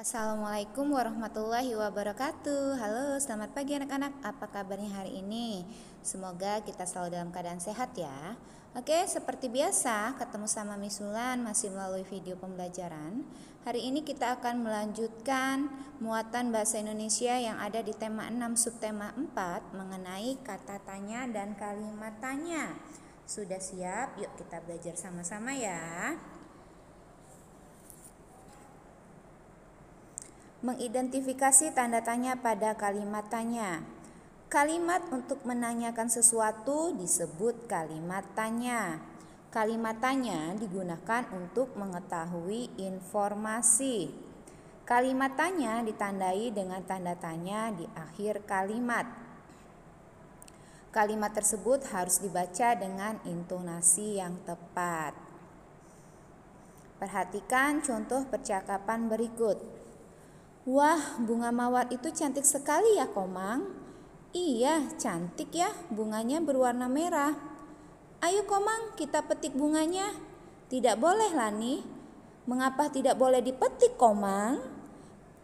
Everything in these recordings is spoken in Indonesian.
Assalamualaikum warahmatullahi wabarakatuh. Halo, selamat pagi anak-anak. Apa kabarnya hari ini? Semoga kita selalu dalam keadaan sehat ya. Oke, seperti biasa, ketemu sama Miss Sulan masih melalui video pembelajaran. Hari ini kita akan melanjutkan muatan bahasa Indonesia yang ada di tema 6 subtema 4 mengenai kata tanya dan kalimat tanya. Sudah siap? Yuk kita belajar sama-sama ya. Mengidentifikasi tanda tanya pada kalimat tanya. Kalimat untuk menanyakan sesuatu disebut kalimat tanya. Kalimat tanya digunakan untuk mengetahui informasi. Kalimat tanya ditandai dengan tanda tanya di akhir kalimat. Kalimat tersebut harus dibaca dengan intonasi yang tepat. Perhatikan contoh percakapan berikut. Wah, bunga mawar itu cantik sekali ya, Komang. Iya, cantik ya, bunganya berwarna merah. Ayo Komang, kita petik bunganya. Tidak boleh, Lani. Mengapa tidak boleh dipetik, Komang?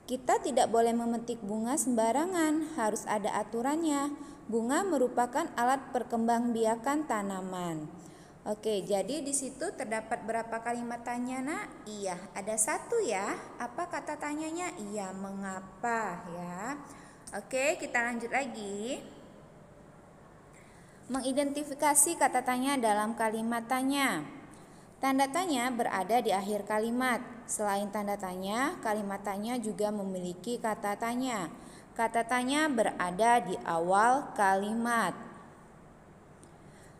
Kita tidak boleh memetik bunga sembarangan, harus ada aturannya. Bunga merupakan alat perkembangbiakan tanaman. Oke, jadi di situ terdapat berapa kalimat tanya, Nak? Iya, ada satu ya. Apa kata tanyanya? Iya, mengapa ya. Oke, kita lanjut lagi. Mengidentifikasi kata tanya dalam kalimat tanya. Tanda tanya berada di akhir kalimat. Selain tanda tanya, kalimat tanya juga memiliki kata tanya. Kata tanya berada di awal kalimat.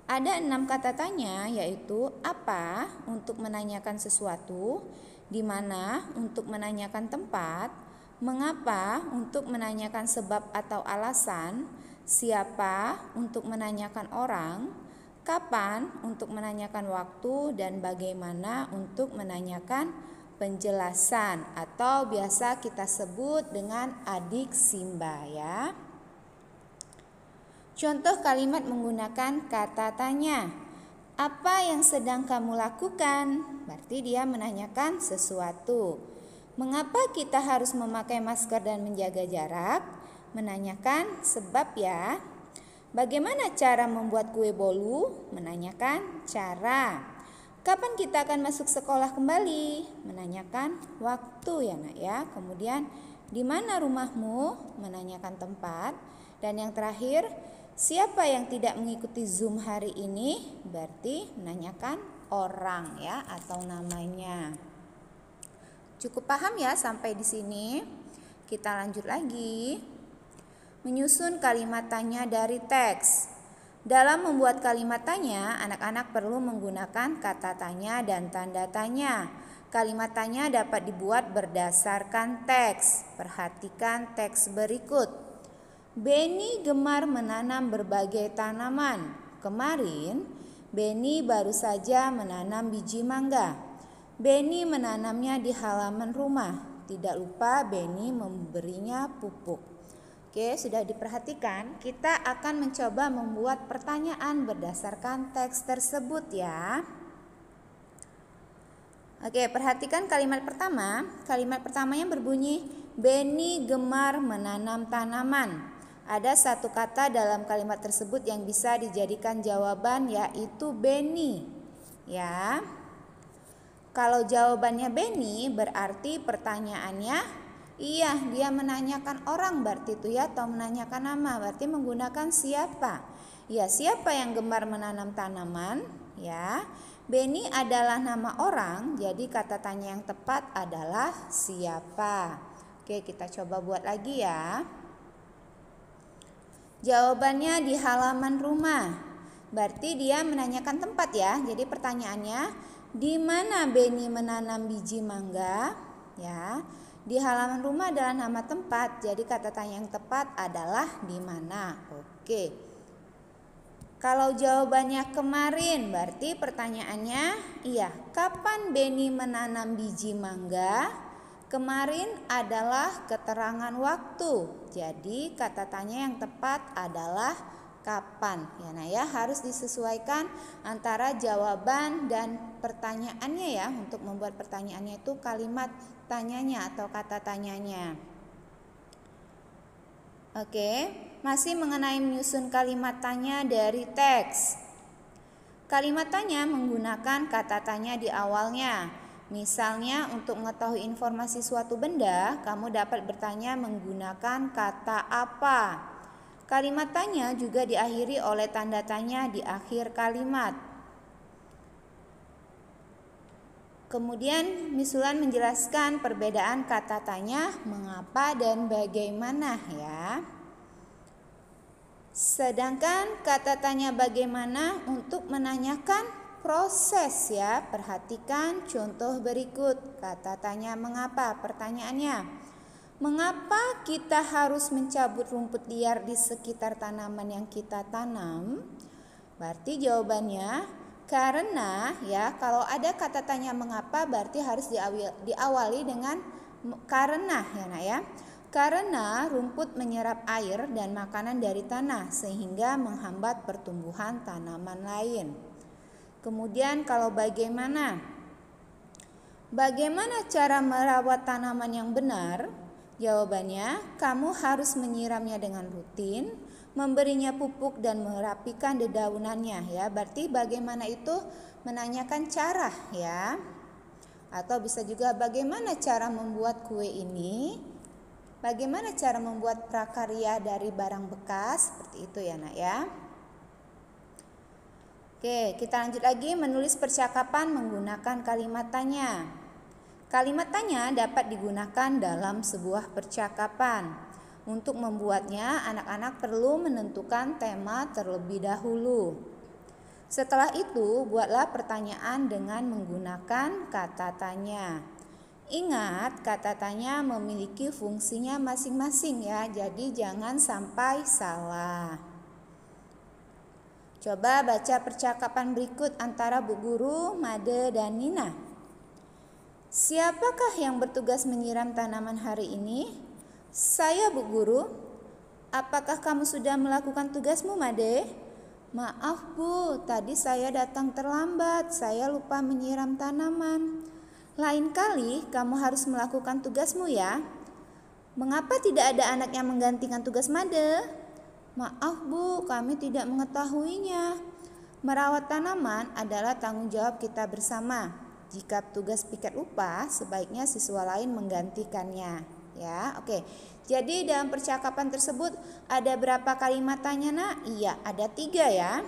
Ada 6 kata tanya, yaitu apa untuk menanyakan sesuatu, di mana untuk menanyakan tempat, mengapa untuk menanyakan sebab atau alasan, siapa untuk menanyakan orang, kapan untuk menanyakan waktu, dan bagaimana untuk menanyakan penjelasan atau biasa kita sebut dengan adik Simba ya. Contoh kalimat menggunakan kata tanya. Apa yang sedang kamu lakukan? Berarti dia menanyakan sesuatu. Mengapa kita harus memakai masker dan menjaga jarak? Menanyakan sebab ya. Bagaimana cara membuat kue bolu? Menanyakan cara. Kapan kita akan masuk sekolah kembali? Menanyakan waktu ya, Nak ya. Kemudian di mana rumahmu? Menanyakan tempat. Dan yang terakhir, siapa yang tidak mengikuti Zoom hari ini? Berarti menanyakan orang ya atau namanya. Cukup paham ya sampai di sini? Kita lanjut lagi. Menyusun kalimat tanya dari teks. Dalam membuat kalimat tanya, anak-anak perlu menggunakan kata tanya dan tanda tanya. Kalimat tanya dapat dibuat berdasarkan teks. Perhatikan teks berikut. Beni gemar menanam berbagai tanaman. Kemarin, Beni baru saja menanam biji mangga. Beni menanamnya di halaman rumah. Tidak lupa Beni memberinya pupuk. Oke, sudah diperhatikan. Kita akan mencoba membuat pertanyaan berdasarkan teks tersebut ya. Oke, perhatikan kalimat pertama. Kalimat pertamanya berbunyi, Beni gemar menanam tanaman. Ada satu kata dalam kalimat tersebut yang bisa dijadikan jawaban, yaitu Beni. Ya. Kalau jawabannya Beni, berarti pertanyaannya iya, dia menanyakan orang berarti itu ya, atau menanyakan nama, berarti menggunakan siapa. Ya, siapa yang gemar menanam tanaman? Ya. Beni adalah nama orang, jadi kata tanya yang tepat adalah siapa. Oke, kita coba buat lagi ya. Jawabannya di halaman rumah. Berarti dia menanyakan tempat ya. Jadi pertanyaannya, di mana Beni menanam biji mangga? Ya. Di halaman rumah adalah nama tempat. Jadi kata tanya yang tepat adalah di mana. Oke. Kalau jawabannya kemarin, berarti pertanyaannya, iya, kapan Beni menanam biji mangga? Kemarin adalah keterangan waktu. Jadi kata tanya yang tepat adalah kapan. Ya, nah ya, harus disesuaikan antara jawaban dan pertanyaannya ya. Untuk membuat pertanyaannya itu kalimat tanyanya atau kata tanyanya. Oke, masih mengenai menyusun kalimat tanya dari teks. Kalimat tanya menggunakan kata tanya di awalnya. Misalnya, untuk mengetahui informasi suatu benda, kamu dapat bertanya menggunakan kata apa. Kalimat tanya juga diakhiri oleh tanda tanya di akhir kalimat. Kemudian Miss-Wulan menjelaskan perbedaan kata tanya, mengapa dan bagaimana ya. Sedangkan kata tanya bagaimana untuk menanyakan proses ya. Perhatikan contoh berikut. Kata tanya mengapa, pertanyaannya. Mengapa kita harus mencabut rumput liar di sekitar tanaman yang kita tanam? Berarti jawabannya karena ya, kalau ada kata tanya mengapa berarti harus diawali dengan karena ya nak ya. Karena rumput menyerap air dan makanan dari tanah sehingga menghambat pertumbuhan tanaman lain. Kemudian kalau bagaimana? Bagaimana cara merawat tanaman yang benar? Jawabannya, kamu harus menyiramnya dengan rutin, memberinya pupuk dan merapikan dedaunannya ya. Berarti bagaimana itu menanyakan cara ya. Atau bisa juga bagaimana cara membuat kue ini? Bagaimana cara membuat prakarya dari barang bekas? Seperti itu ya nak ya. Oke, kita lanjut lagi menulis percakapan menggunakan kalimat tanya. Kalimat tanya dapat digunakan dalam sebuah percakapan. Untuk membuatnya, anak-anak perlu menentukan tema terlebih dahulu. Setelah itu, buatlah pertanyaan dengan menggunakan kata tanya. Ingat, kata tanya memiliki fungsinya masing-masing ya, jadi jangan sampai salah. Coba baca percakapan berikut antara Bu Guru, Made, dan Nina. Siapakah yang bertugas menyiram tanaman hari ini? Saya, Bu Guru. Apakah kamu sudah melakukan tugasmu, Made? Maaf Bu, tadi saya datang terlambat, saya lupa menyiram tanaman. Lain kali kamu harus melakukan tugasmu ya. Mengapa tidak ada anak yang menggantikan tugas Made? Maaf Bu, kami tidak mengetahuinya. Merawat tanaman adalah tanggung jawab kita bersama. Jika tugas piket lupa, sebaiknya siswa lain menggantikannya. Ya, oke. Jadi dalam percakapan tersebut ada berapa kalimat tanya nak? Iya, ada 3 ya.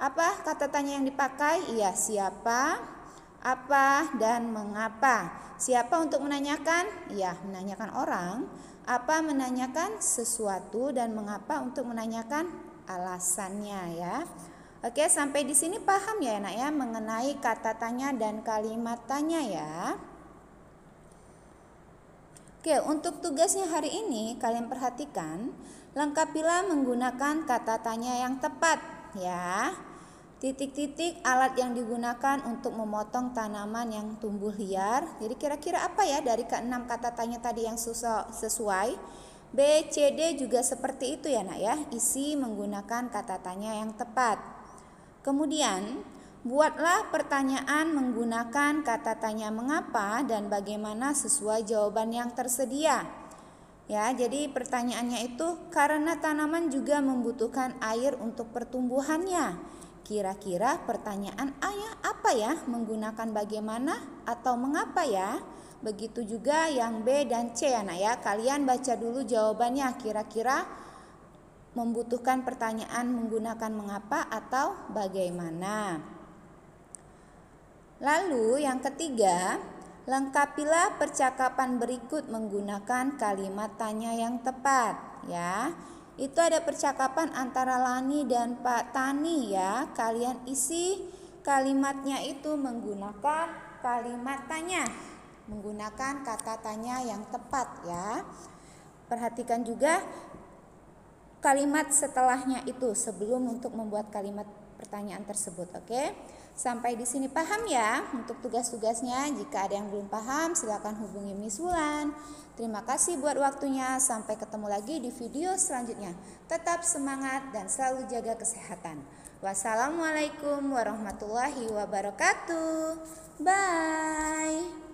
Apa kata tanya yang dipakai? Iya, siapa, apa, dan mengapa. Siapa untuk menanyakan? Ya, menanyakan orang. Apa menanyakan sesuatu, dan mengapa untuk menanyakan alasannya ya. Oke, sampai di sini paham ya nak ya mengenai kata tanya dan kalimat tanya ya. Oke, untuk tugasnya hari ini kalian perhatikan, lengkapilah menggunakan kata tanya yang tepat ya. Titik-titik alat yang digunakan untuk memotong tanaman yang tumbuh liar. Jadi kira-kira apa ya dari ke-6 kata tanya tadi yang sesuai? B, C, D juga seperti itu ya nak ya. Isi menggunakan kata tanya yang tepat. Kemudian buatlah pertanyaan menggunakan kata tanya mengapa dan bagaimana sesuai jawaban yang tersedia. Ya, jadi pertanyaannya itu karena tanaman juga membutuhkan air untuk pertumbuhannya. Kira-kira pertanyaan apa ya? Menggunakan bagaimana atau mengapa ya? Begitu juga yang B dan C ya nak ya. Kalian baca dulu jawabannya, kira-kira membutuhkan pertanyaan menggunakan mengapa atau bagaimana. Lalu yang ketiga, lengkapilah percakapan berikut menggunakan kalimat tanya yang tepat ya. Itu ada percakapan antara Lani dan Pak Tani ya. Kalian isi kalimatnya itu menggunakan kalimat tanya, menggunakan kata tanya yang tepat ya. Perhatikan juga kalimat setelahnya itu sebelum untuk membuat kalimat pertanyaan tersebut. Oke, sampai di sini paham ya untuk tugas-tugasnya. Jika ada yang belum paham, silakan hubungi Miss Wulan. Terima kasih buat waktunya. Sampai ketemu lagi di video selanjutnya. Tetap semangat dan selalu jaga kesehatan. Wassalamualaikum warahmatullahi wabarakatuh. Bye.